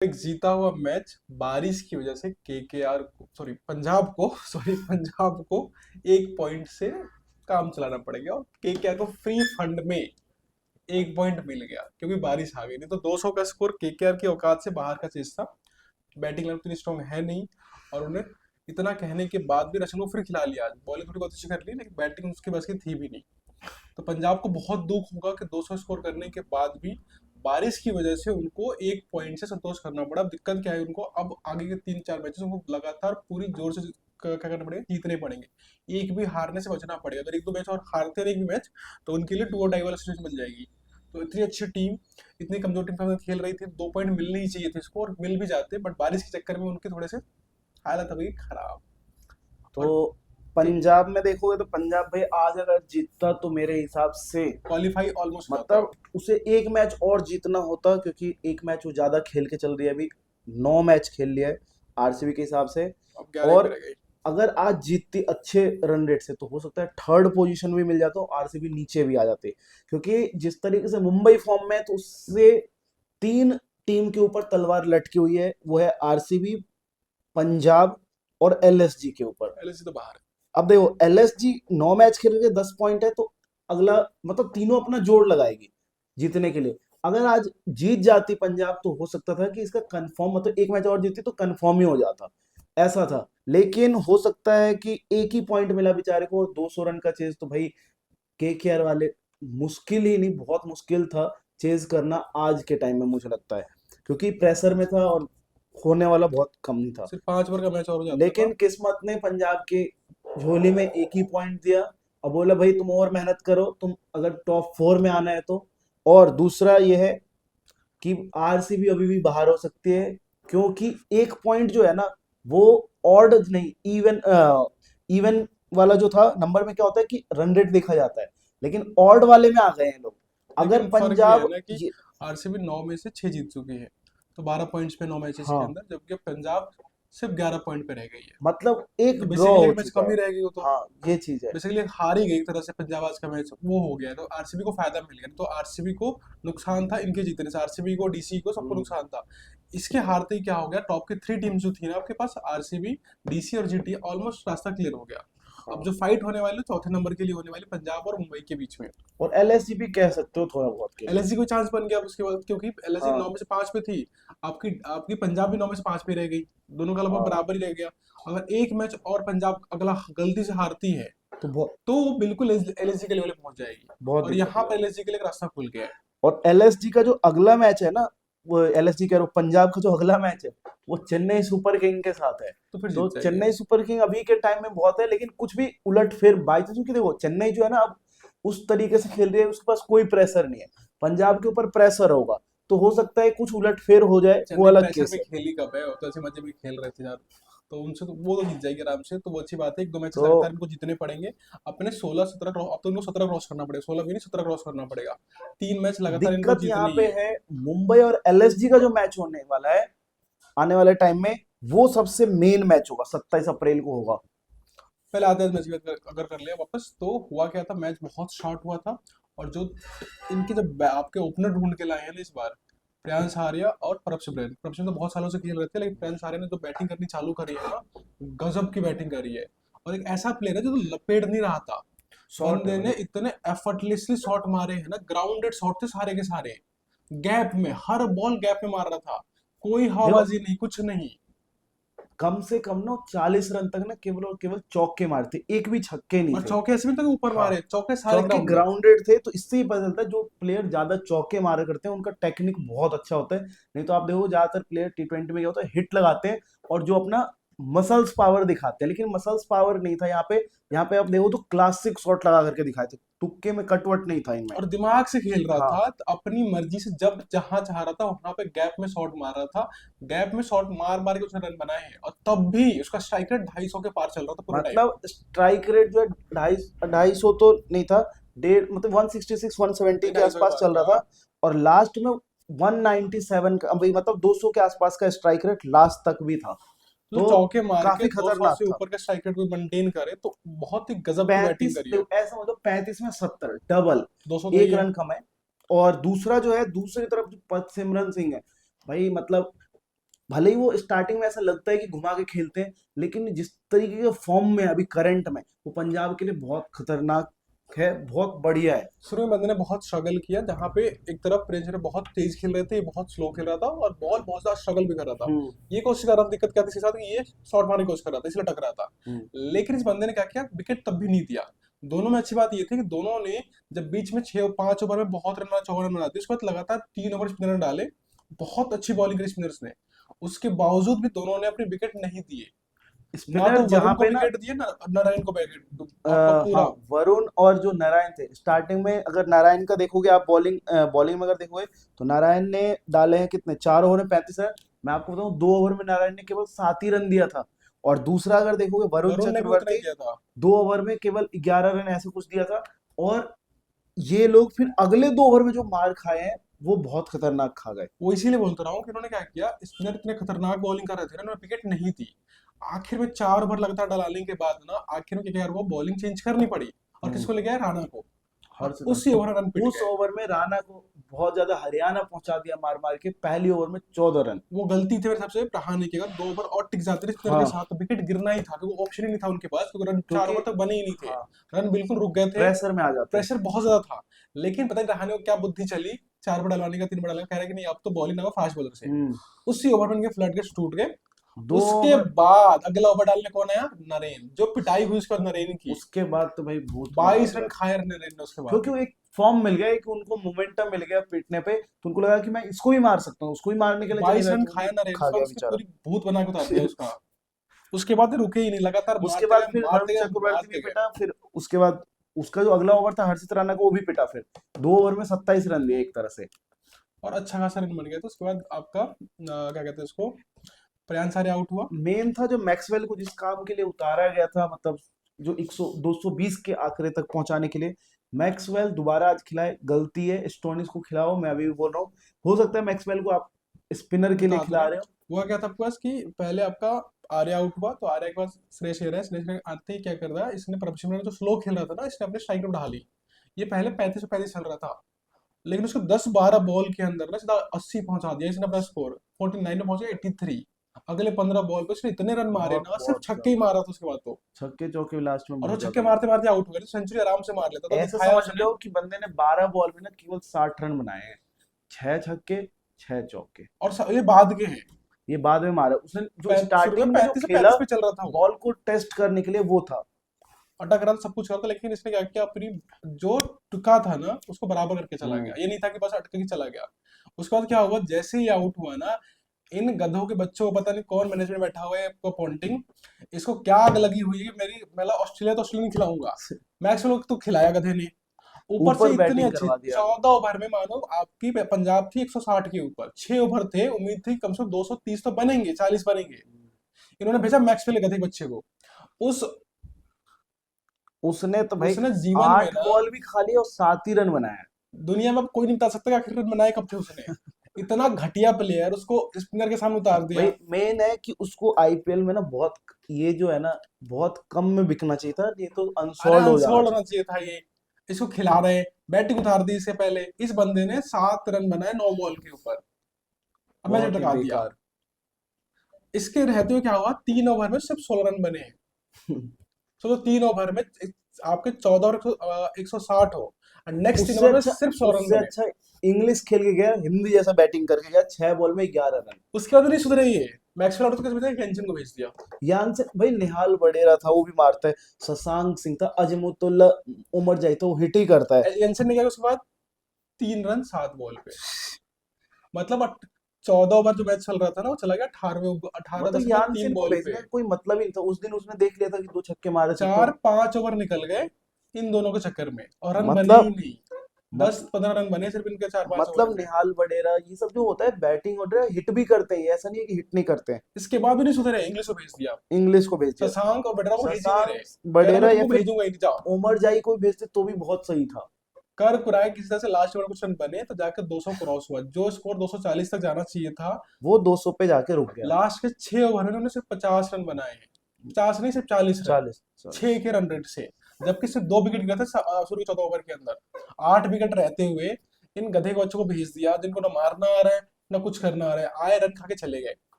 एक जीता हुआ मैच बारिश की वजह से केकेआर को सॉरी पंजाब को सॉरी पंजाब को 1 पॉइंट से काम चलाना पड़ गया और केकेआर को फ्री फंड में 1 पॉइंट मिल गया क्योंकि बारिश आ गई। नहीं तो 200 का स्कोर केकेआर की औकात से बाहर का चीज था। बैटिंग लाइन उतनी स्ट्रांग है नहीं और उन्हें इतना कहने के बाद भी रचल को फिर खिला लिया। आज बॉलिंग थोड़ी बहुत अच्छी कर ली लेकिन बैटिंग उसकी बस की थी भी नहीं। तो पंजाब को बहुत दुख होगा कि 200 स्कोर करने के बाद भी बारिश की वजह से उनको 1 पॉइंट से संतोष करना पड़ा। अब दिक्कत क्या है उनको, अब आगे के 3-4 मैचेस उनको लगातार पूरी जोर से क्या करना पड़ेगा, जीतने पड़ेंगे। एक भी हारने से बचना पड़ेगा। अगर 1-2 मैच और हारते रहे एक भी मैच तो उनके लिए 2 और 2.5 वाला सिचुएशन बन जाएगी। तो इतनी अच्छी टीम, इतनी कमजोर टीम के साथ खेल रही थी, 2 पॉइंट मिलने ही चाहिए थे इसको और मिल भी जाते, बट बारिश के चक्कर में उनके थोड़े से हालत हो गई खराब। और तो पंजाब में देखोगे तो पंजाब भाई आज अगर जीतता तो मेरे हिसाब से क्वालिफाई ऑलमोस्ट हो जाता। मतलब उसे एक मैच और जीतना होता, क्योंकि एक मैच वो ज्यादा खेल के चल रही है अभी। 9 मैच खेल लिया है आरसीबी के हिसाब से। अब 11 पे और रह गई। अगर आज जीतती अच्छे रन रेट से तो हो सकता है थर्ड पोजीशन भी मिल जाता और आरसीबी नीचे भी आ जाती, क्योंकि जिस तरीके से मुंबई फॉर्म में है तो उससे तीन टीम के ऊपर तलवार लटकी हुई है, वो है आरसीबी, पंजाब और एलएसजी के ऊपर। एलएसजी तो बाहर है। अब देखो एलएसजी 9 मैच खेल के 10 पॉइंट है, तो अगला मतलब तीनों अपना जोड़ लगाएगी जीतने के लिए। अगर आज जीत जाती पंजाब तो हो सकता था कि इसका कंफर्म, मतलब एक मैच और जीतती तो कंफर्म ही हो जाता, ऐसा था। लेकिन हो सकता है कि एक ही पॉइंट मिला बेचारे को, 200 रन का चेज तो भाई केकेआर वाले मुश्किल ही नहीं, बहुत मुश्किल था चेज करना आज के टाइम में, मुझे लगता है, क्योंकि प्रेशर में था और होने वाला बहुत कम नहीं था। सिर्फ 5 ओवर का मैच और हो जाता था। लेकिन किस्मत ने पंजाब के झोली में एक ही पॉइंट दिया और बोला भाई तुम और मेहनत करो, तुम अगर टॉप 4 में आना है तो। और दूसरा ये है कि आरसीबी अभी भी बाहर हो सकती है, क्योंकि एक पॉइंट जो है ना वो ऑड नहीं, इवन इवन वाला जो था नंबर में क्या होता है कि रन रेट देखा जाता है, लेकिन ऑड वाले में आ गए हैं लोग। अगर लेकिन फर्क ये है पंजाब ना कि ये, आरसीबी 9 में से 6 जीत चुकी है, तो 12 पॉइंट्स पे 9 मैचेस के हाँ अंदर, जबकि पंजाब सिर्फ 11 पॉइंट पे रह गई है। मतलब एक तो ड्रॉ बेसिकली हो एक मैच चुका कम है। ही रह गई, वो तो हाँ ये चीज है। बेसिकली हार ही गई एक तरह से। पंजाब आज का मैच वो हो गया है, तो आरसीबी को फायदा मिल गया। तो आरसीबी को नुकसान था इनके जीतने से, आरसीबी को, डीसी को, सबको हम्म, नुकसान था। इसके हारते ही क्या हो गया, टॉप की 3 टीम्स जो थी ना आपके पास, आरसीबी, डीसी और जीटी, ऑलमोस्ट रास्ता क्लियर हो गया। अब हाँ। जो फाइट होने वाली है चौथे नंबर के लिए होने वाली पंजाब और मुंबई के बीच में। और एलएसजी भी कह सकते हो थोड़ा बहुत के लिए। एलएसजी को चांस बन गया अब उसके बाद, क्योंकि एलएसजी हाँ 9 में से 5 पे थी। आपकी आपकी पंजाब भी 9 में से 5 पे रह गई। दोनों का लगभग हाँ। बराबर ही रह गया। अगर एक मैच और पंजाब अगला गलती से हारती है तो बहुत तो वो बिल्कुल एलएसजी के लेवल पे पहुंच जाएगी। बहुत और दिक्कत हो यहाँ पर जाएगी। एलएसजी के लिए एक रास्ता खुल गया है। और एलएसजी का जो अगला मैच है ना, वो एलएसजी कह रहा हूँ, पंजाब का जो अगला मैच है वो चेन्नई सुपर किंग के साथ है। तो फिर तो जीत जाएगी। चेन्नई सुपर किंग अभी के टाइम में बहुत है, लेकिन कुछ भी उलट फिर बाई चांस, क्योंकि देखो चेन्नई जो है ना अब उस तरीके से खेल रही है, उसके पास कोई प्रेशर नहीं है। पंजाब के ऊपर प्रेशर होगा तो हो सकता है कुछ उलट फेर हो जाए, वो चेन्नई अलग प्रेशर केस में है। खेली कब है, और तो ऐसे मजे में खेल रहे थे यार। तो उनसे तो वो तो जीत जाएगी आराम से, तो वो अच्छी बात है। 1-2 मैचेस तो लगातार इनको जीतने पड़ेंगे। अपने 16-17 क्रॉस, अब तो इनको 17 क्रॉस करना पड़ेगा, 16 भी नहीं 17 क्रॉस करना पड़ेगा। 3 मैच लगातार इनको दिक्कत यहाँ जीतने ही पे है। है, मुंबई और एलएसजी का जो मैच होने वाला है आने वाले टाइम में, वो सबसे मेन मैच होगा, 27 अप्रैल को होगा। पहले आधे मैच की बात अगर कर लिया वापस, तो हुआ क्या था, मैच बहुत शॉर्ट हुआ था। और जो इनके जब आपके ओपनर ढूंढ के लाए हैं ना इस बार, प्रियांश आर्या और प्रभसिमरन तो बहुत सालों से खेल रहे थे, लेकिन प्रियांश आर्या ने जो बैटिंग करनी चालू करी है ना, गजब की बैटिंग करी है। और एक ऐसा प्लेयर है जो तो लपेट नहीं रहा था। शॉर्ट है बंदे ने भाई। इतने एफर्टलेसली शॉट मारे हैं ना, ग्राउंडेड शॉट थे सारे के सारे। गैप में, हर बॉल गैप में मार रहा था। कोई देखो हवाबाजी नहीं, कुछ नहीं। कम से कम ना 40 रन तक ना केवल और केवल चौके मारते, एक भी छक्के नहीं और थे। चौके ऐसे भी तक ऊपर हाँ मारे, चौके सारे चौके ग्राउंडेड। ग्राउंडेड थे, तो इससे ही पता चलता है जो प्लेयर ज्यादा चौके मारा करते हैं उनका टेक्निक बहुत अच्छा होता है। नहीं तो आप देखो ज्यादातर प्लेयर टी20 में क्या होता है, हिट लगाते हैं और जो अपना मसल्स पावर दिखाते हैं, लेकिन मसल्स पावर नहीं था यहाँ पे। यहाँ पे आप देखो तो क्लासिक शॉट लगा करके दिखाए थे, तुक्के में कटवट नहीं था इनमें। और दिमाग से खेल रहा हाँ था, तो अपनी मर्जी से जब जहां चाह रहा था वहां पे गैप में शॉट मार रहा था। गैप में शॉट मार मार के उसने रन बनाए हैं, और तब भी उसका स्ट्राइक रेट 250 के पार चल रहा था पूरे टाइम। मतलब स्ट्राइक रेट जो है 250 तो नहीं था, डेढ़ मतलब 166 170 नहीं, के 250 के आसपास पार चल रहा का। था। और लास्ट में 197 का, भाई मतलब 200 के आसपास का स्ट्राइक रेट लास्ट तक भी था। तो तो चौके मार के काफी 200 खतरनाक से था। ऊपर का स्ट्राइक रेट कोई मेंटेन करे तो बहुत ही गजब की बैटिंग 35, करी है। देखो ऐसा मतलब 35 में 70 डबल, 200 तो ही एक है। रन कम है। और दूसरा जो है दूसरी तरफ जो सिमरन सिंह है, भाई मतलब भले ही वो स्टार्टिंग में ऐसा लगता है कि घुमा के खेलते हैं, लेकिन जिस तरीके के फॉर्म में है अभी करंट में, वो पंजाब के लिए बहुत खतरनाक है, बहुत बढ़िया है। शुरू में बंदे ने बहुत स्ट्रगल किया, जहाँ पे एक तरफ प्रेशर बहुत तेज खेल रहे थे, ये बहुत स्लो खेल रहा था और बॉल बहुत ज्यादा स्ट्रगल भी कर रहा था। हम्म ये कोशिश कर रहा था, दिक्कत क्या थी इसके साथ कि ये शॉट मारने की कोशिश कर रहा था, इसलिए टकरा था। हम्म लेकिन इस बंदे ने क्या किया, विकेट तब भी नहीं दिया। दोनों में अच्छी बात ये थी कि दोनों ने जब बीच में 6-5 ओवर में बहुत रन बना, 4 रन बनाते, उसके बाद लगातार 3 ओवर स्पिनर डाले, बहुत अच्छी बॉलिंग करी स्पिनर्स ने। उसके बावजूद भी दोनों ने अपने विकेट नहीं दिए, ना स्पिनर तो जहां वरुण को पे ना विकेट दिए ना नारायण को विकेट, अ, आपका हाँ, पूरा। वरुण और जो नारायण थे स्टार्टिंग में, अगर नारायण का देखोगे आप, बॉलिंग में अगर देखोगे तो नारायण ने डाले हैं कितने, 4 ओवर में 35 रन। मैं आपको बताऊं 2 ओवर में नारायण ने केवल 7 ही रन दिया था। और दूसरा अगर देखोगे वरुण वरुण ने भी उतना ही चक्रवर्ती, दिया था। 2 ओवर में केवल 11 रन ऐसे कुछ दिया था। और ये लोग फिर अगले 2 ओवर में जो मार खाए हैं वो बहुत खतरनाक खा गए। वो इसीलिए बोलता रहा हूँ कि उन्होंने क्या किया, स्पिनर इतने खतरनाक बॉलिंग कर रहे थे ना, उन्होंने विकेट नहीं दी। आखिर में 4 ओवर लगातार डलाने के बाद ना, आखिर में केकेआर को बॉलिंग चेंज करनी पड़ी और हम्म किसको ले गया, राणा को। और हर्षित राणा उसी तो ओवर रन पिट उस गए। ओवर में राणा को बहुत ज्यादा हरियाणा पहुंचा दिया मार मार के, पहली ओवर में 14 रन। वो गलती थी मेरे हिसाब से रहाणे की, अगर 2 ओवर और टिक जाते थे स्पिनर के हाँ, साथ तो विकेट गिरना ही था, क्योंकि ऑप्शन ही नहीं था उनके पास, क्योंकि रन चार क्योंकि ओवर तक बने ही नहीं थे। हाँ रन बिल्कुल रुक गए थे। प्रेशर में आ जाते। प्रेशर बहुत ज्यादा था। लेकिन पता नहीं रहाणे को क्या बुद्धि चली, 4 ओवर डलवाने का, 3 ओवर डलवाने का, कह रहे कि नहीं अब तो बॉलिंग ना फास्ट बॉलर से। हम्म उसी ओवर में इनके फ्लड गेट्स टूट गए। दो उसके ओवर बाद अगला ओवर डालने कौन आया, नरेन, जो पिटाई हुई उसके बाद नरेन की। उसके बाद तो भाई भूत बना 22 रन दिया, खाए नरेन ने उसके बाद। क्योंकि वो एक फॉर्म मिल गया, कि उनको मोमेंटम मिल गया पीटने पे, तो उनको लगा कि मैं इसको भी मार सकता हूँ, उसको भी मारने के लिए चले 22 गए रन तो वो भी खाया नरेन खा उसका, गया उसके बेचारा। पूरी भूत बना के उतार दिया उसका। उसके बाद ये रुके ही नहीं, लगातार उसके मारते बाद गए फिर वरुण मारते गए चक्रवर्ती भी मारते गए। पिटा, फिर उसके बाद उसका जो अगला ओवर था हर्षित राणा को, वो भी पिटा फिर। 2 ओवर में 27 रन दिए एक तरह से। और अच्छा खासा रन बन गया, तो उसके बाद आपका क्या कहते हैं उसको, प्रयान सारे आउट हुआ। मेन था जो मैक्सवेल को जिस काम के लिए उतारा गया था, मतलब जो 100 220 के आंकड़े तक पहुंचाने के लिए, मैक्सवेल दोबारा आज खिलाए, गलती है, स्टोनिस को खिलाओ। मैं अभी भी बोल रहा हूँ, हो सकता है मैक्सवेल को आप स्पिनर के लिए बता खिला दूं, रहे हो। हुआ क्या था आपके पास कि पहले आपका आर्या आउट हुआ, तो आर्या के पास श्रेयस अय्यर है। श्रेयस अय्यर आते ही क्या कर रहा है, इसने प्रभसिमरन ने जो स्लो खेल रहा था ना, इसने अपने स्ट्राइक रेट बढ़ा ली। ये पहले 35 चल रहा था, लेकिन उसको 10-12 बॉल के अंदर ना सीधा 80 पहुंचा दिया इसने अपना स्कोर, 49 में पहुंचे 83। अगले 15 बॉल पे उसने इतने रन मारे बहुत ना, सिर्फ बहुत छक्के ही ज्यादा मारा था उसके बाद तो। छक्के चौके लास्ट में और वो बहुत छक्के ज्यादा मारते मारे। मारते आउट हो गए, तो सेंचुरी आराम से मार लेता था, ऐसा दिखाया समझ उसने। लो कि बंदे ने 12 बॉल में ना केवल 60 रन बनाए हैं, 6 छक्के 6 चौके। और ये बाद के हैं। ये बाद में मारा उसने, जो शुरू में स्टार्टिंग में जो 35 से खेला 35 पे चल रहा था वो, बॉल को टेस्ट करने के लिए वो था। अटक रहा था, सब कुछ कर रहा था, लेकिन इसने क्या किया, अपनी जो टुका था ना उसको बराबर करके चला हम्म गया। ये नहीं था कि बस अटक के चला गया। उसके बाद क्या हुआ, जैसे ही आउट हुआ ना, इन गधों के बच्चों को पता नहीं कौन मैनेजमेंट बैठा हुआ है, पॉन्टिंग, इसको क्या आग लगी हुई है कि मेरी मैं ऑस्ट्रेलिया तो ऑस्ट्रेलिया नहीं खिलाऊंगा। मैक्सवेल को तो खिलाया गधे ने, ऊपर से ऊपर इतनी बैटिंग अच्छी करवा दिया। 14 ओवर में, मानो आपकी पंजाब थी 160 के ऊपर, 6 ओवर थे, उम्मीद थी कम से कम 230 तो बनेंगे, 40 बनेंगे। इन्होंने भेजा मैक्सवेल गधे बच्चे को। उस उसने तो भाई उसने जीवन में 8 ना, बॉल भी खाली और 7 ही रन बनाया। दुनिया में अब कोई नहीं बता सकता कि आखिर रन बनाए कब थे उसने। इतना घटिया प्लेयर उसको स्पिनर के सामने उतार भाई दिया। मेन है कि उसको आईपीएल में ना बहुत, ये जो है ना, बहुत कम में बिकना चाहिए था, ये तो अरे अनसोल्ड हो जाना अनसोल्ड चाहिए। होना चाहिए था ये। इसको खिला रहे, बैटिंग उतार दी इससे पहले, इस बंदे ने 7 रन बनाए 9 बॉल के ऊपर, अब मैच बहुत ही टका दिया। बेकार। इसके रहते हुए क्या हुआ, 3 ओवर में सिर्फ 16 रन बने हैं। तो 3 ओवर में आपके 14 और 160 हो, और नेक्स्ट तीन उससे ओवर में अच्छा सिर्फ 16 रन उससे बने। अच्छा इंग्लिश खेल के गया, हिंदी जैसा बैटिंग करके गया, 6 बॉल में 11 रन। उसके बाद भी नहीं सुधरे ये। मैक्सवेल आउट तो कैसे भेजा, हेंसन को भेज दिया। यान से भाई निहाल वडेरा था, वो भी मारता है। शशांक सिंह था, अजमुतुल्ला उमर जाए तो वो हिट ही करता है। हेंसन ने क्या किया उसके बाद, 3 रन 7 बॉल पे। मतलब 14 ओवर जो मैच चल रहा था ना, वो चला गया 18 मतलब 10 के बाद तीन यानसेन को बॉल भेजने पे। का कोई मतलब ही नहीं था, उस दिन उसने देख लिया था कि 2 छक्के मारे थे तो। 4-5 ओवर निकल गए इन दोनों के चक्कर में, और रन बने ही मतलब नहीं। मत, 10-15 रन बने सिर्फ इनके 4-5 ओवर मतलब में। निहाल वडेरा ये सब जो होता है बैटिंग वगैरह हिट भी करते हैं, ऐसा नहीं है कि हिट नहीं करते हैं। इसके बाद भी नहीं सुधरे, इंग्लिश को भेज दिया। इंग्लिश को भेज दिया। शशांक और बटरा को भेज ही नहीं रहे, शशांक कह रहा मैं वडेरा या तुमको फिर भेजूंगा ही नहीं, जाओ। उमर जाई को भी भेजते तो भी बहुत सही था। कर कुराए किसी तरह से, लास्ट ओवर कुछ रन बने तो जाकर 200 क्रॉस हुआ, जो स्कोर 240 तक जाना चाहिए था। वो 200 पे जाके रुक गया। लास्ट के 6 ओवर में उन्होंने सिर्फ 50 रन बनाए हैं। 50 नहीं, सिर्फ 40 रन, 40 6 के रन रेट से। जबकि सिर्फ 2 विकेट गिरा था शुरू के 14 ओवर के अंदर। 8 विकेट रहते हुए इन गधे के बच्चों को भेज दिया, जिनको ना मारना आ रहा है ना कुछ करना आ रहा है, आए रन खा के चले गए।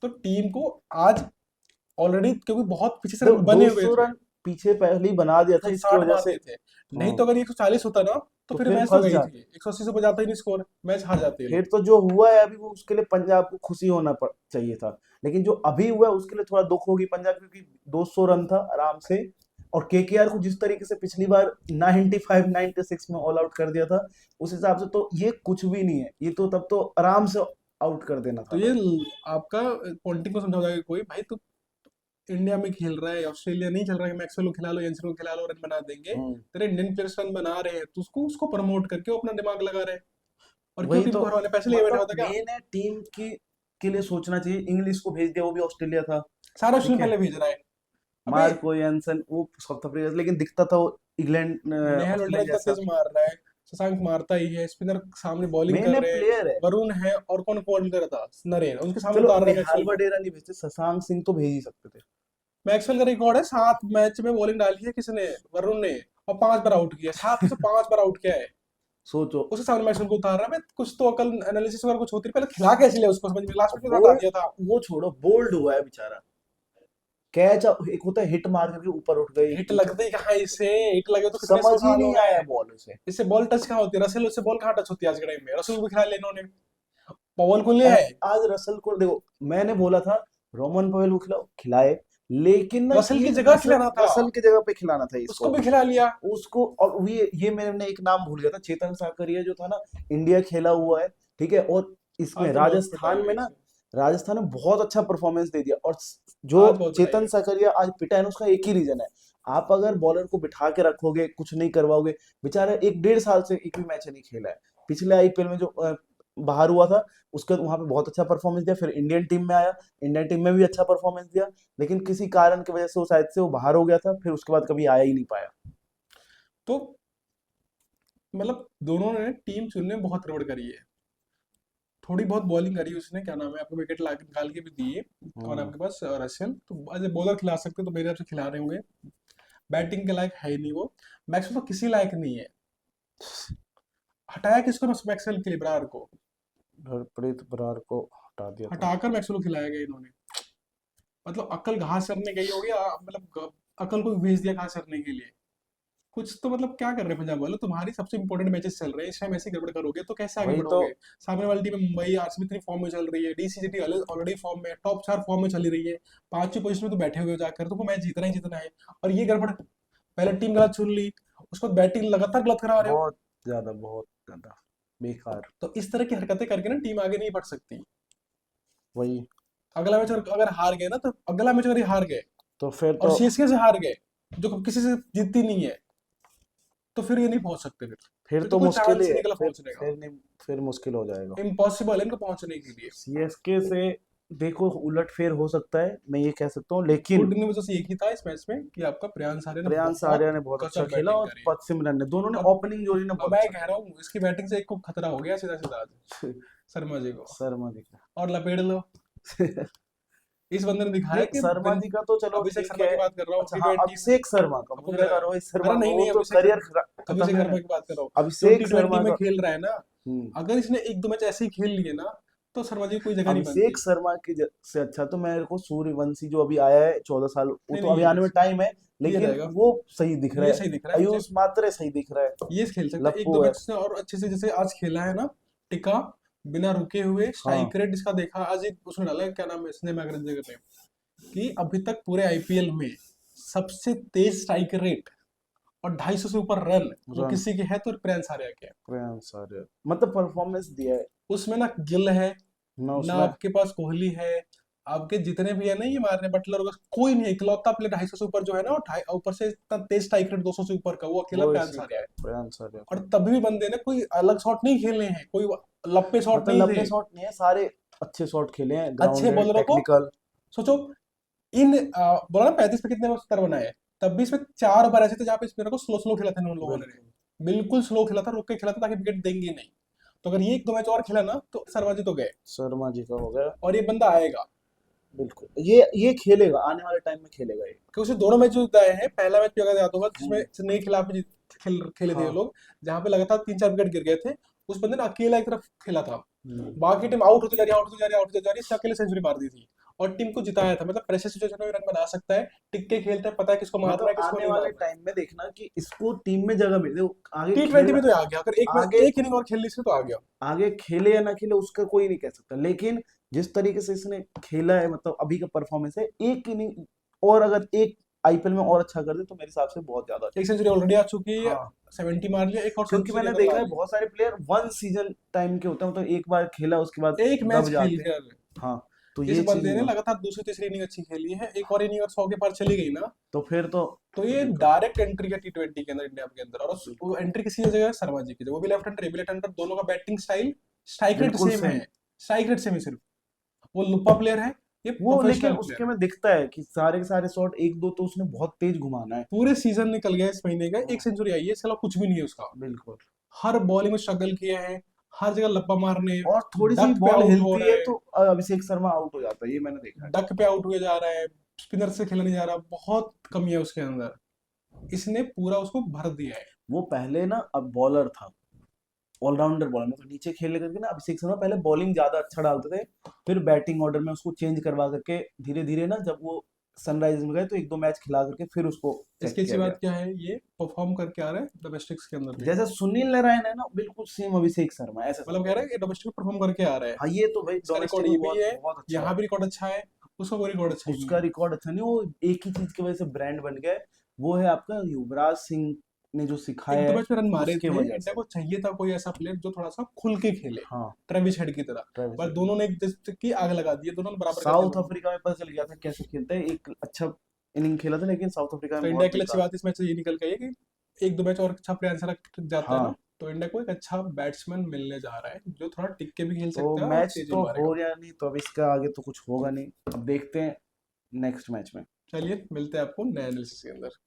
तो टीम को आज ऑलरेडी, क्योंकि बहुत पीछे से देखो रन बने हुए 200 थे, रन पीछे पहले ही बना दिया था, इसकी 160 वजह मार से। दिए थे, नहीं हाँ, तो अगर ये 140 होता ना तो तो फिर फिर मैच तो फंस गई जाते। थी, 180 से बजाता ही नहीं स्कोर, मैच हार जाते ये फिर लोग। तो जो हुआ है अभी वो उसके लिए पंजाब को खुशी होना चाहिए था, लेकिन जो अभी हुआ है उसके लिए थोड़ा दुख होगी पंजाब, क्योंकि 200 रन था आराम से। और केकेआर को जिस तरीके से पिछली बार 95 96 में ऑल आउट कर दिया था, उस हिसाब से तो ये कुछ भी नहीं है, ये तो तब तो आराम से आउट कर देना तो था। ये आपका पॉइंटिंग को समझा जाएगा कोई भाई, तू इंडिया में खेल रहा है, ऑस्ट्रेलिया नहीं चल रहा है, मैक्सवेल को खिला लो, एंसन को खिला लो, रन बना देंगे। हम्म, तेरे इंडियन प्लेयर्स रन बना रहे हैं तो उसको उसको प्रमोट करके वो अपना दिमाग लगा रहे हैं, और क्यों वही टीम तो, को हरवाने, पैसे लिए बैठा मतलब होता क्या? मेन है टीम की के लिए सोचना चाहिए। इंग्लिश को भेज दिया, वो भी ऑस्ट्रेलिया था, सारा ठीक ऑस्ट्रेलिया है। पहले भेज रहा है। अबे मार्को यानसन वो साउथ अफ्रीका, लेकिन दिखता था वो इंग्लैंड नेहल ऑस्ट्रेलिया वोल्डर इतना जैसा। तेज मार रहा है, शशांक मारता ही है, स्पिनर सामने बॉलिंग मेन कर है रहे हैं, प्लेयर है। वरुण है, और कौन बॉलिंग कर रहा था, नरेन, उनके सामने चलो उतार रहा है निहाल मैक्सवेल को। वडेरा नहीं भेजते, शशांक सिंह तो भेज ही सकते थे। मैक्सवेल का रिकॉर्ड है 7 मैच में बॉलिंग डाली है किसने, वरुण ने, और 5 बार आउट किया, 7 में से 5 बार आउट किया है। सोचो, उसके सामने मैक्सवेल को उतार रहा है, मैं कुछ तो अकल एनालिसिस वगैरह कुछ होती है, पहले खिला कैसे लिया उसको, समझ में लास्ट में हटा बोल्ड, दिया था। वो छोड़ो, बोल्ड हुआ है बेचारा। कैच एक होता है हिट मार करके ऊपर उठ गई, हिट लगते ही कहाँ इससे, हिट लगे तो कितने समझ सौ ही साल हो नहीं गए। आया बॉल उसे। इससे बॉल टच कहाँ होती है, रसेल उससे बॉल कहाँ टच होती है आज के टाइम में, रसेल को भी खिला लिया इन्होंने, पवन को लिया है। आज रसल को देखो, मैंने बोला था रोमन पवेल को खिलाओ, खिलाए, लेकिन ना रसेल की ये जगह रसल खिलाना था, रसल की जगह पे खिलाना था उसको इसको। भी खिला लिया। उसको, और ये मैंने एक नाम भूल गया था, चेतन साकरिया जो था ना, इंडिया खेला हुआ है, ठीक है। और इसमें आज तो बहुत पिटाई राजस्थान हुई में ना, इससे, राजस्थान ने बहुत अच्छा परफॉर्मेंस दे दिया। और जो आज बहुत पिटाई चेतन हुई। साकरिया आज पिटा है ना, उसका एक ही रीजन है, आप अगर बॉलर को बिठा के रखोगे, कुछ नहीं करवाओगे, बेचारा 1 1.5 साल से एक भी मैच नहीं खेला है। पिछले आईपीएल में जो बाहर हुआ था, उसके वहां पे बहुत अच्छा परफॉर्मेंस दिया, फिर इंडियन टीम में आया, इंडियन टीम में भी अच्छा परफॉर्मेंस दिया, लेकिन किसी कारण की वजह से वो शायद से वो बाहर हो गया था, फिर उसके बाद कभी आया ही नहीं पाया। तो मतलब दोनों ने टीम चुनने में बहुत गड़बड़ करी है, थोड़ी बहुत बॉलिंग करी उसने, क्या नाम है, आपको विकेट ला निकाल के भी दिए। कौन है हम्म, आपके पास, रसेल, तो एज ए बॉलर खिला सकते तो मेरे हिसाब से खिला रहे होंगे। बैटिंग के लायक है ही नहीं वो, मैक्सवेल तो किसी लायक नहीं है। हटाया किसको मैक्सवेल के लिए, बरार को हरप्रीत बरार को हटा दिया था। हटाकर मैक्सवेल को खिलाया गया इन्होंने। मतलब अक्ल घास चरने गई होगी, मतलब अकल को भी भेज दिया घास चरने के लिए। कुछ तो मतलब क्या कर रहे हैं पंजाब वाले, तुम्हारी सबसे इंपॉर्टेंट मैचेस चल रहे हैं, इस टाइम ऐसे गड़बड़ करोगे तो कैसे आगे वही तो, बढ़ोगे? सामने वाली टीम में मुंबई आरसीबी इतनी फॉर्म में चल रही है, डीसीजीटी ऑलरेडी फॉर्म में, टॉप 4 फॉर्म में चली रही है, 5वीं पोजीशन में तो बैठे हुए हो जाकर, तुमको मैच जीतना ही जीतना है, और ये गड़बड़, पहले टीम गलत चुन ली, उसको बैटिंग लगातार गलत करा रहे हो। बहुत ज्यादा बेकार। तो इस तरह की हरकतें करके ना टीम आगे नहीं बढ़ सकती। वही अगला मैच अगर हार गए ना, तो अगला मैच अगर ये हार गए तो, फिर और तो सीएसके से हार गए, जो किसी से जीतती नहीं है, तो फिर ये नहीं पहुंच सकते, फिर फिर तो तो कोई मुश्किल चांस ही ही है, नहीं निकला फिर पहुंचने का, फिर नहीं, फिर मुश्किल हो जाएगा। इम्पॉसिबल है इनको पहुंचने के लिए। सीएसके से देखो उलटफेर हो सकता है, मैं ये कह सकता हूँ, लेकिन गुड न्यूज बस एक ही था इस मैच में कि आपका प्रियांश आर्य ने प्रियांश आर्या बहुत ने बहुत अच्छा गजब खेला, बैटिंग और करी। पश्चिम ने, दोनों ने अब ओपनिंग जोड़ी ने अब बहुत मैं अच्छा कह रहा हूँ इसकी बैटिंग से एक को खतरा हो गया सीधा सीधा आज, खेला। शर्मा जी को, शर्मा जी का और लपेट लो। इस बंदे ने दिखाया नहीं, कि शर्मा जी का तो चलो अभिषेक ठीक शर्मा है। की बात कर रहा हूँ, अच्छा हाँ, T20 में अभिषेक शर्मा का, आपको मुझे पता लगा है, रोहित अरे शर्मा का, नहीं वो नहीं, तो अभिषेक करियर खत्म अभिषेक है। शर्मा की बात कर रहा हूँ, जो अभिषेक T20 शर्मा में का, खेल रहा है ना, हम्म, अगर इसने 1 2 मैच ऐसे ही खेल लिए ना, तो शर्मा जी की कोई जगह नहीं अभिषेक बनती। शर्मा की से अच्छा तो मेरे को सूर्यवंशी जो अभी आया है 14 साल, वो नहीं तो नहीं, अभी आने में टाइम है, ये लेकिन रहेगा, वो सही दिख रहा ये है। सही दिख रहा है मुझे, आयुष मात्रे सही दिख रहा है। ये खेल सकता है, एक दो लप्पू है। मैच से और अच्छे से, जैसे आज खेला है ना, टिका, बिना रुके हुए, हाँ, स्ट्राइक रेट इसका देखा आज ही उसने डाला है, क्या नाम है, स्नेह मैग्रेंजर ने, कि अभी तक पूरे आईपीएल में सबसे तेज स्ट्राइक रेट और 250 से ऊपर रन वो रन, किसी के है तो प्रियांश आर्या के है। प्रियांश आर्या मतलब परफॉर्मेंस दिया है उसमें ना गिल है, ना ना उसमें। आपके पास कोहली है, आपके जितने भी है ना ये मारने बटलर वगैरह, कोई नहीं है, इकलौता प्लेयर 250 से ऊपर जो है ना, और ऊपर से इतना तेज स्ट्राइक रेट 200 से ऊपर का, वो अकेला वो प्रियांश इसी का आर्या है, है। प्रियांश आर्या और का। तभी भी बंदे ने कोई अलग शॉट नहीं खेलने हैं, कोई लप्पे शॉट मतलब नहीं थे, लंबे शॉट नहीं है, सारे अच्छे शॉट खेले हैं, अच्छे ग्राउंडेड, बॉलरों को। टेक्निकल। सोचो इन बोला ना 35 पे कितने 70 बनाए, तब भी इसमें 4 ओवर ऐसे थे जहाँ पे स्पिनर को स्लो स्लो खेला था इन लोगों ने, बिल्कुल। बिल्कुल स्लो खेला था, रुक के खेला था ताकि विकेट देंगे नहीं। तो अगर ये 1 2 मैच और खेला ना तो शर्मा जी तो गए, शर्मा जी का हो गया। और ये बंदा आएगा, बिल्कुल, ये खेलेगा, आने वाले टाइम में खेलेगा ये। क्योंकि उसे दोनों मैच जो जिताए हैं, पहला मैच भी अगर याद होगा जिसमें हम्म, चेन्नई के खिलाफ खेले थे ये हाँ, लोग, जहाँ पे लगातार 3 4 विकेट गिर गए थे, उस बंदे ने अकेला एक तरफ खेला था, हम्म, बाकी टीम आउट होती जा रही है, आउट होती जा रही है, आउट होती जा रही है, इसने अकेले सेंचुरी मार दी थी, और टीम को जिताया था। मतलब प्रेशर सिचुएशन में भी रन बना सकता है, टिक के खेलता है, पता है किसको मारना है मतलब किसको आने नहीं वाले मारना है। टाइम में देखना कि इसको टीम में जगह मिले, वो आगे T20 खेल में तो आ गया, अगर आगे एक इनिंग और खेल ली इसने तो आ गया। आगे खेले या ना खेले उसका कोई नहीं कह सकता, लेकिन जिस तरीके से इसने खेला है, मतलब अभी का परफॉर्मेंस है, एक इनिंग और अगर एक आईपीएल में और अच्छा कर दे तो मेरे हिसाब से बहुत ज्यादा अच्छा एक सेंचुरी ऑलरेडी आ चुकी है, हाँ 70 मार लिया, एक और क्योंकि सेंचुरी मैंने अगर ला देखा है ली, बहुत सारे प्लेयर वन सीजन टाइम के होते हैं, मतलब एक बार खेला उसके बाद एक मैच दब खेल जाते हैं। कर हाँ तो इस ये चीज बंदे ने हुआ लगातार दूसरी तीसरी इनिंग अच्छी खेली है, एक और इनिंग और 100 के पार चली गई ना, तो फिर तो तो ये दिक्कत है। डायरेक्ट एंट्री है T20 के अंदर, इंडिया के अंदर। और वो एंट्री किसी जगह है, शर्मा जी की जगह, वो भी लेफ्ट हैंडर, ये भी लेफ्ट हैंडर, दोनों का बैटिंग स्टाइल, स्ट्राइक रेट बिल्कुल सेम है, सेम। स्ट्राइक रेट सेम है सिर्फ। वो लुप्पा प्लेयर है, ये वो लेकिन प्रोफेशनल प्लेयर उसके है। में दिखता है कि सारे के सारे शॉट एक दो तो उसने बहुत तेज घुमाना है। पूरे सीजन निकल गया इस महीने का, एक हाँ, सेंचुरी आई है, इसके अलावा कुछ भी नहीं है उसका। बिल्कुल। हर बॉलिंग में स्ट्रगल किया है, हर जगह लप्पा मारने, और थोड़ी सी डक पे बॉल आउट हो हिलती रहा है है, तो अभिषेक शर्मा आउट हो जाता है, ये मैंने देखा है। डक पे आउट हुए जा रहा है, स्पिनर से खेला नहीं जा रहा, बहुत कमी है उसके अंदर। इसने पूरा उसको भर दिया है। वो पहले ना अब बॉलर था, ऑलराउंडर बॉलर, मतलब नीचे खेलने करके ना अभिषेक शर्मा पहले बॉलिंग ज्यादा अच्छा डालते थे, फिर बैटिंग ऑर्डर में उसको चेंज करवा करके धीरे धीरे ना जब वो सनराइजर्स में गए तो एक दो मैच खिला करके फिर उसको सेट इसकी अच्छी किया गया। बात क्या है, ये परफॉर्म करके आ रहा है डोमेस्टिक्स के अंदर भी। जैसे सुनील नारायण है ना, बिल्कुल सेम अभिषेक शर्मा, ऐसा मतलब समझो। कह रहा है कि डोमेस्टिक परफॉर्म करके आ रहा है। हाँ ये तो भाई इसका डोमेस्टिक रिकॉर्ड में ये भी बहुत है, बहुत अच्छा यहाँ है। भी रिकॉर्ड अच्छा है, उसका कोई रिकॉर्ड अच्छा ही नहीं उसका है। रिकॉर्ड अच्छा नहीं, वो एक ही चीज की वजह से ब्रांड बन गया है, वो है आपका युवराज सिंह ने जो एक सिखाया दो है, मैच में रन मारे उसके थे, वजह इंडिया से। को चाहिए था कोई ऐसा प्लेयर जो थोड़ा सा खुल के खेले, हाँ ट्रेविस हेड की तरह। ट्रेविस पर हेड। दोनों ने एक दूसरे की आग लगा दी है, दोनों ने बराबर कर दिया साउथ दोनों को। अफ्रीका में पता चल गया था कैसे खेलते हैं, एक अच्छा इनिंग खेला था, लेकिन साउथ अफ्रीका तो में इंडिया बहुत के लिए अच्छी बेकार। बात इस मैच से ये निकल गई है कि एक दो मैच और अच्छा प्लेयर रख जाता है ना, हाँ तो इंडिया को एक अच्छा बैट्समैन मिलने जा रहा है, जो थोड़ा टिक के भी खेल तो सकता है और मैच तेज भी तो मारेगा। हो गया नहीं, तो अब इसका आगे तो कुछ होगा नहीं, अब देखते हैं नेक्स्ट मैच में। चलिए मिलते हैं आपको नए एनालिसिस के अंदर।